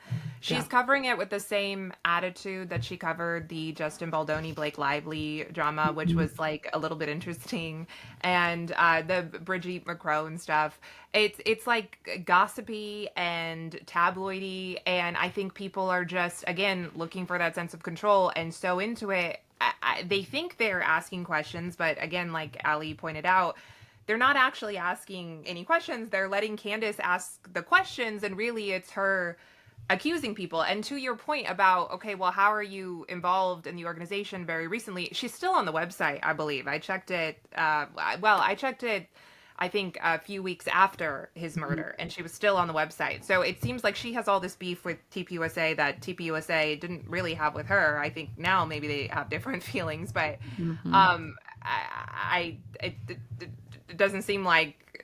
She's Yeah. covering it with the same attitude that she covered the Justin Baldoni, Blake Lively drama, which was like a little bit interesting, and the Brigitte McCrone stuff. It's like gossipy and tabloidy, and I think people are just again looking for that sense of control and so into it. They think they're asking questions, but again, like Ali pointed out, they're not actually asking any questions. They're letting Candace ask the questions, and really it's her accusing people. And to your point about, okay, well, how are you involved in the organization very recently? She's still on the website, I believe. I checked it. I checked it, I think, a few weeks after his murder, and she was still on the website. So it seems like she has all this beef with TPUSA that TPUSA didn't really have with her. I think now maybe they have different feelings, but it doesn't seem like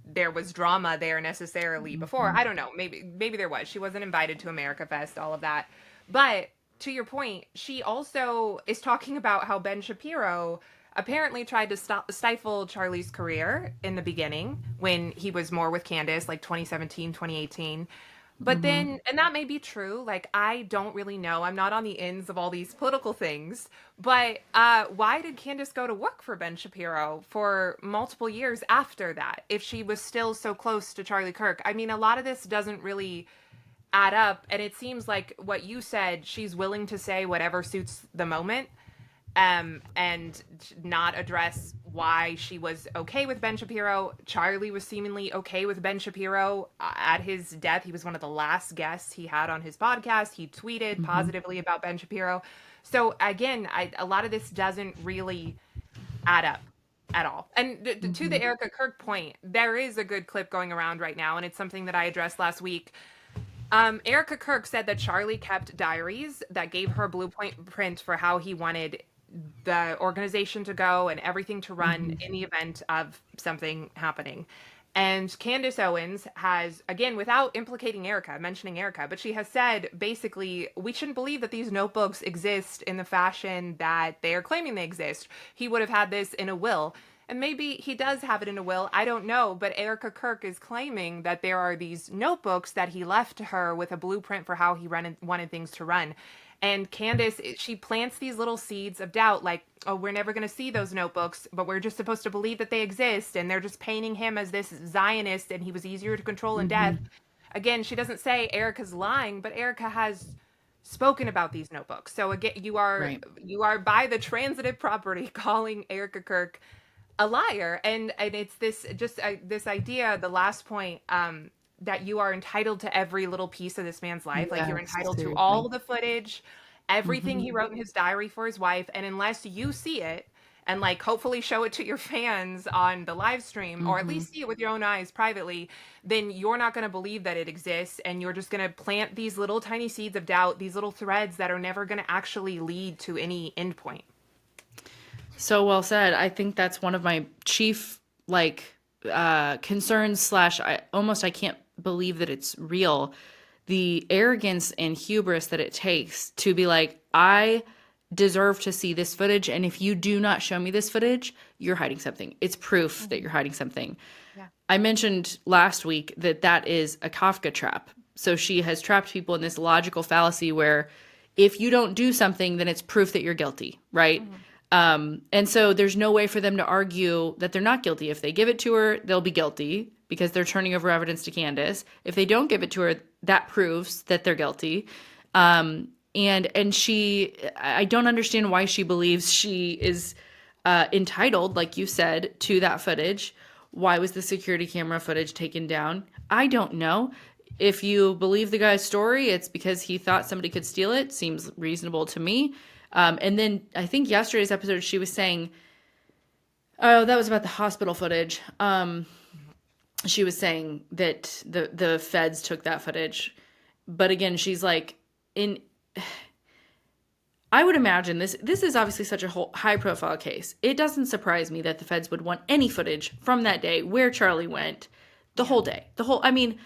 there was drama there necessarily before. I don't know. Maybe there was. She wasn't invited to America Fest, all of that. But to your point, she also is talking about how Ben Shapiro apparently tried to stifle Charlie's career in the beginning when he was more with Candace, like 2017, 2018. But then, and that may be true, like, I don't really know. I'm not on the ends of all these political things. But why did Candace go to work for Ben Shapiro for multiple years after that, if she was still so close to Charlie Kirk? I mean, a lot of this doesn't really add up. And it seems like what you said, she's willing to say whatever suits the moment. And not address why she was okay with Ben Shapiro. Charlie was seemingly okay with Ben Shapiro at his death. He was one of the last guests he had on his podcast. He tweeted positively about Ben Shapiro. So again, a lot of this doesn't really add up at all. And to the Erica Kirk point, there is a good clip going around right now, and it's something that I addressed last week. Erica Kirk said that Charlie kept diaries that gave her a blueprint for how he wanted the organization to go and everything to run in the event of something happening. And Candace Owens has, again, without mentioning Erica, but she has said basically, we shouldn't believe that these notebooks exist in the fashion that they are claiming they exist. He would have had this in a will. And maybe he does have it in a will. I don't know. But Erica Kirk is claiming that there are these notebooks that he left to her with a blueprint for how he wanted things to run. And Candace, she plants these little seeds of doubt, like, oh, we're never going to see those notebooks, but we're just supposed to believe that they exist. And they're just painting him as this Zionist, and he was easier to control in death. Again, she doesn't say Erica's lying, but Erica has spoken about these notebooks. So again, you are by the transitive property calling Erica Kirk a liar. And it's this this idea, the last point, that you are entitled to every little piece of this man's life. Like, you're entitled to all the footage, everything he wrote in his diary for his wife. And unless you see it and like hopefully show it to your fans on the live stream, or at least see it with your own eyes privately, then you're not going to believe that it exists. And you're just going to plant these little tiny seeds of doubt, these little threads that are never going to actually lead to any endpoint. So well said. I think that's one of my chief concerns slash I can't believe that it's real. The arrogance and hubris that it takes to be like, I deserve to see this footage, and if you do not show me this footage, you're hiding something. It's proof that Mhm. you're hiding something. Yeah. I mentioned last week that that is a Kafka trap. So she has trapped people in this logical fallacy where if you don't do something, then it's proof that you're guilty, right? Mhm. And so there's no way for them to argue that they're not guilty. If they give it to her, they'll be guilty because they're turning over evidence to Candace. If they don't give it to her, that proves that they're guilty. And she, I don't understand why she believes she is entitled, like you said, to that footage. Why was the security camera footage taken down? I don't know. If you believe the guy's story, it's because he thought somebody could steal it. Seems reasonable to me. And then I think yesterday's episode, she was saying, oh, that was about the hospital footage. She was saying that the feds took that footage. But again, she's like, in I would imagine this is obviously such a high profile case. It doesn't surprise me that the feds would want any footage from that day where Charlie went the Yeah. whole day. I mean,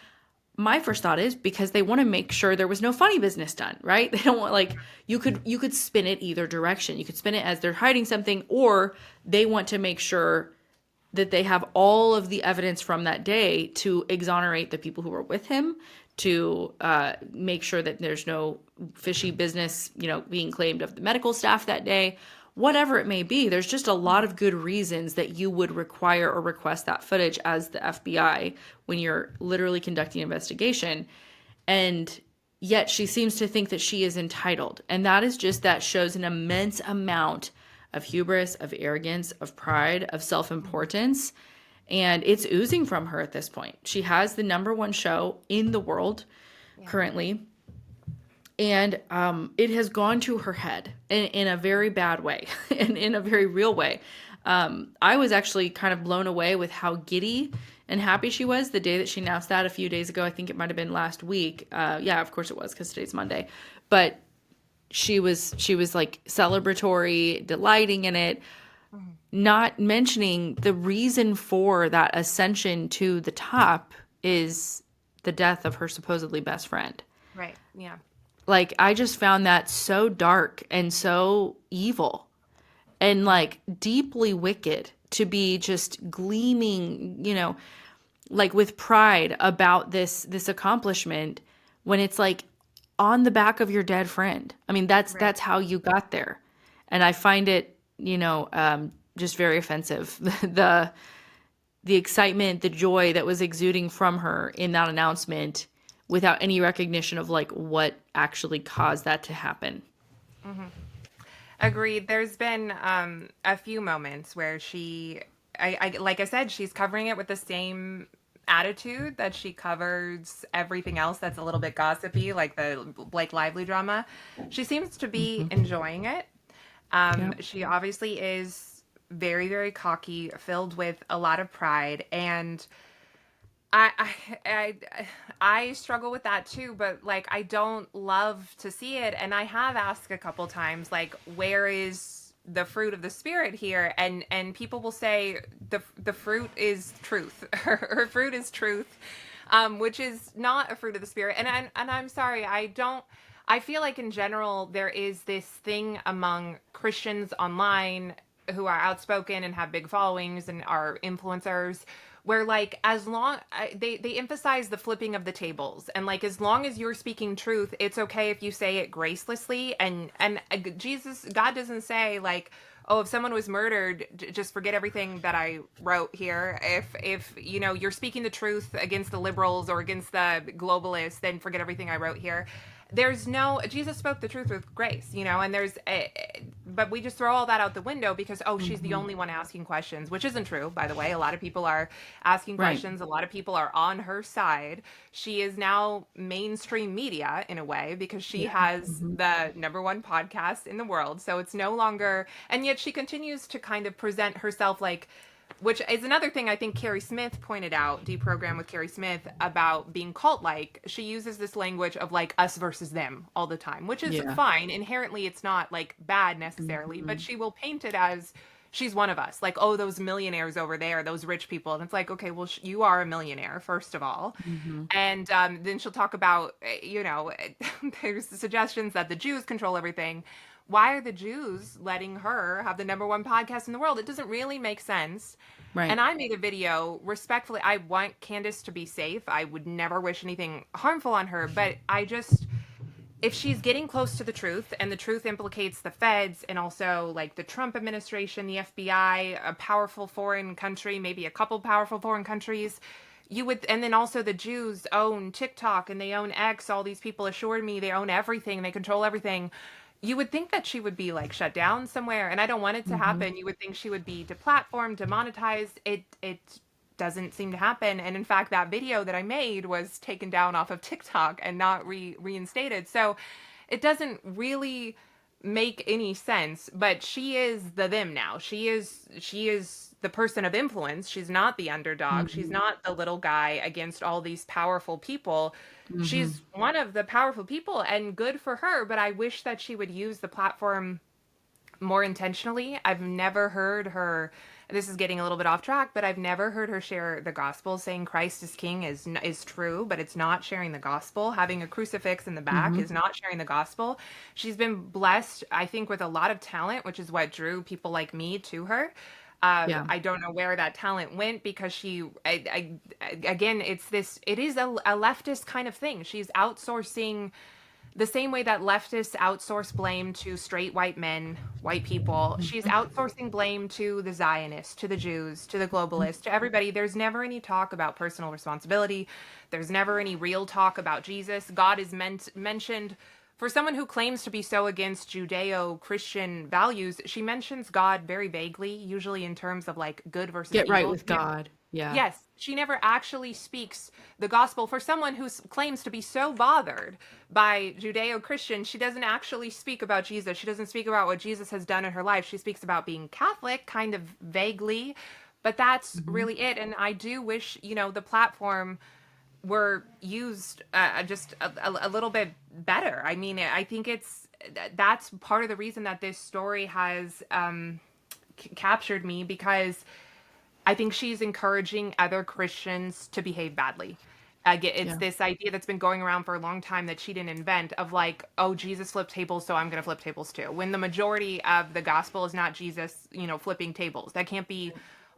my first thought is because they want to make sure there was no funny business done, right? They don't want like you could spin it either direction. You could spin it as they're hiding something, or they want to make sure that they have all of the evidence from that day to exonerate the people who were with him, to make sure that there's no fishy business, being claimed of the medical staff that day. Whatever it may be, there's just a lot of good reasons that you would require or request that footage as the FBI when you're literally conducting an investigation. And yet she seems to think that she is entitled. And that shows an immense amount of hubris, of arrogance, of pride, of self-importance. And it's oozing from her at this point. She has the number one show in the world Yeah. currently. And it has gone to her head in a very bad way and in a very real way. I was actually kind of blown away with how giddy and happy she was the day that she announced that a few days ago. I think it might have been last week. Yeah, of course it was, because today's Monday. But she was like celebratory, delighting in it, Mhm. not mentioning the reason for that ascension to the top is the death of her supposedly best friend. Right. Yeah. Like, I just found that so dark and so evil and like deeply wicked to be just gleaming, like with pride about this accomplishment when it's like on the back of your dead friend. I mean, Right. that's how you got there. And I find it, just very offensive. The excitement, the joy that was exuding from her in that announcement without any recognition of like what actually caused that to happen. Agreed. There's been a few moments where like I said, she's covering it with the same attitude that she covers everything else that's a little bit gossipy, like the Blake Lively drama. She seems to be enjoying it. Yeah. She obviously is very, very cocky, filled with a lot of pride, and I, I I struggle with that too, but like I don't love to see it, and I have asked a couple times like, where is the fruit of the spirit here? And people will say the fruit is truth. Her fruit is truth, which is not a fruit of the spirit. And I'm sorry, I feel like in general there is this thing among Christians online who are outspoken and have big followings and are influencers, where like they emphasize the flipping of the tables, and like as long as you're speaking truth, it's okay if you say it gracelessly. And God doesn't say like, oh, if someone was murdered, just forget everything that I wrote here. If you're speaking the truth against the liberals or against the globalists, then forget everything I wrote here. There's no Jesus spoke the truth with grace, and but we just throw all that out the window because she's the only one asking questions, which isn't true, by the way. A lot of people are asking Right. questions. A lot of people are on her side. She is now mainstream media in a way because she has the number one podcast in the world. So it's no longer, and yet she continues to kind of present herself like, which is another thing I think Carrie Smith pointed out, Deprogram with Carrie Smith, about being cult-like. She uses this language of like us versus them all the time, which is Yeah. fine. Inherently, it's not like bad necessarily, but she will paint it as she's one of us. Like, oh, those millionaires over there, those rich people. And it's like, okay, well, you are a millionaire, first of all. Mm-hmm. And then she'll talk about, there's suggestions that the Jews control everything. Why are the Jews letting her have the number one podcast in the world? It doesn't really make sense. Right. And I made a video respectfully. I want Candace to be safe. I would never wish anything harmful on her, but if she's getting close to the truth, and the truth implicates the feds and also like the Trump administration, the FBI, a powerful foreign country, maybe a couple powerful foreign countries, and then also the Jews own TikTok and they own X. All these people assured me they own everything, they control everything. You would think that she would be like shut down somewhere, and I don't want it to Mm-hmm. happen. You would think she would be deplatformed, demonetized. It doesn't seem to happen. And in fact, that video that I made was taken down off of TikTok and not reinstated. So it doesn't really make any sense, but she is the them now. She is the person of influence. She's not the underdog. Mm-hmm. She's not the little guy against all these powerful people. Mm-hmm. She's one of the powerful people, and good for her, but I wish that she would use the platform more intentionally. I've never heard her, this is getting a little bit off track, but I've never heard her share the gospel. Saying Christ is king is true, but it's not sharing the gospel. Having a crucifix in the back Mm-hmm. is not sharing the gospel. She's been blessed, I think, with a lot of talent, which is what drew people like me to her. Yeah. I don't know where that talent went, because again, it is a leftist kind of thing. She's outsourcing the same way that leftists outsource blame to straight white men, white people. She's outsourcing blame to the Zionists, to the Jews, to the globalists, to everybody. There's never any talk about personal responsibility. There's never any real talk about Jesus. God is mentioned. For someone who claims to be so against Judeo-Christian values, she mentions God very vaguely, usually in terms of like good versus Get right evil. with God. Yeah. Yes, she never actually speaks the gospel. For someone who claims to be so bothered by Judeo-Christian, she doesn't actually speak about Jesus. She doesn't speak about what Jesus has done in her life. She speaks about being Catholic kind of vaguely, but that's Mm-hmm. really it. And I do wish, the platform were used just a little bit better. I mean, I think that's part of the reason that this story has captured me, because I think she's encouraging other Christians to behave badly. It's Yeah. this idea that's been going around for a long time that she didn't invent, of like, oh, Jesus flipped tables, so I'm going to flip tables too. When the majority of the gospel is not Jesus, flipping tables. That can't be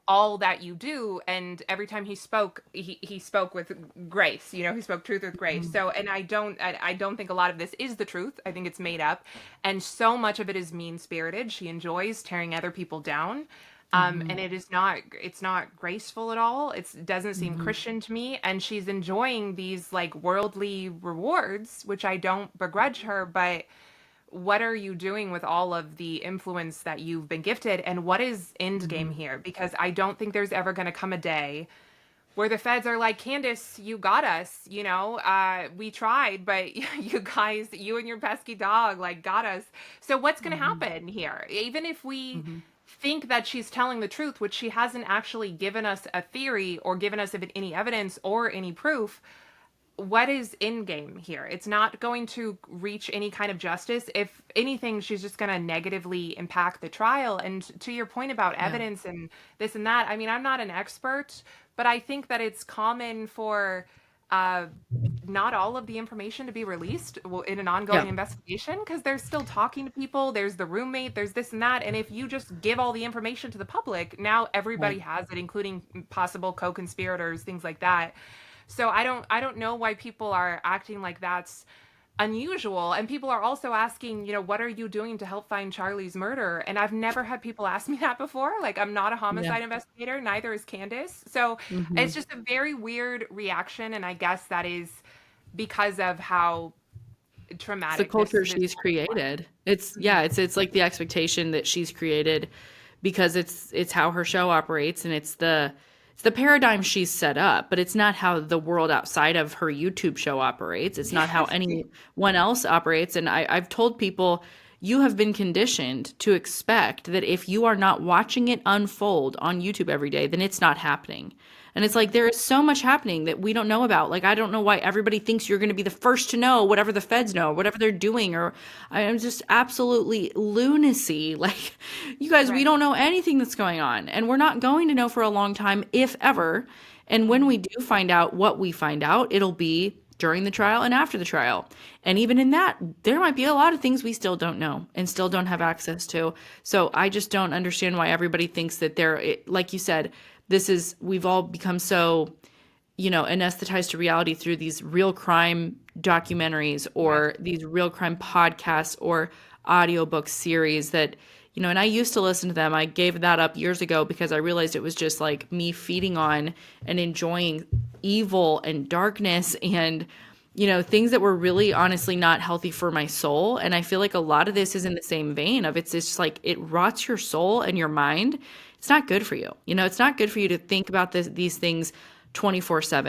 all that you do. And every time he spoke, he spoke with grace. He spoke truth with grace. So, and I don't think a lot of this is the truth. I think it's made up, and so much of it is mean spirited. She enjoys tearing other people down. And it's not graceful at all. It doesn't seem Christian to me. And she's enjoying these like worldly rewards, which I don't begrudge her, but what are you doing with all of the influence that you've been gifted? And what is end game here? Because I don't think there's ever going to come a day where the feds are like, Candace, you got us, we tried, but you guys, you and your pesky dog, like, got us. So what's going to happen here? Even if we think that she's telling the truth, which she hasn't actually given us a theory or given us any evidence or any proof, what is in game here? It's not going to reach any kind of justice. If anything, she's just going to negatively impact the trial. And to your point about evidence and this and that, I mean, I'm not an expert, but I think that it's common for not all of the information to be released in an ongoing investigation, because they're still talking to people. There's the roommate, there's this and that. And if you just give all the information to the public, now everybody has it, including possible co-conspirators, things like that. So I don't know why people are acting like that's unusual. And people are also asking, what are you doing to help find Charlie's murder? And I've never had people ask me that before. Like, I'm not a homicide investigator, neither is Candace. So it's just a very weird reaction. And I guess that is because of how traumatic It's the culture this she's created. It's like the expectation that she's created, because it's how her show operates, and it's the paradigm she's set up, but it's not how the world outside of her YouTube show operates. It's not how anyone else operates. And I've told people, you have been conditioned to expect that if you are not watching it unfold on YouTube every day, then it's not happening. And it's like there is so much happening that we don't know about. Like, I don't know why everybody thinks you're going to be the first to know whatever the feds know, whatever they're doing, or I am just absolutely lunacy. Like, you guys, we Right. don't know anything that's going on, and we're not going to know for a long time, if ever. And when we Mhm. do find out what we find out, it'll be during the trial and after the trial. And even in that, there might be a lot of things we still don't know and still don't have Right. access to. So I just don't understand why everybody thinks that like you said, we've all become so, anesthetized to reality through these real crime documentaries Yep. or these real crime podcasts or audiobook series that, and I used to listen to them. I gave that up years ago because I realized it was just like me feeding on and enjoying evil and darkness and, things that were really honestly not healthy for my soul. And I feel like a lot of this is in the same vein of it's just like it rots your soul and your mind. It's not good for you. It's not good for you to think about these things 24/7.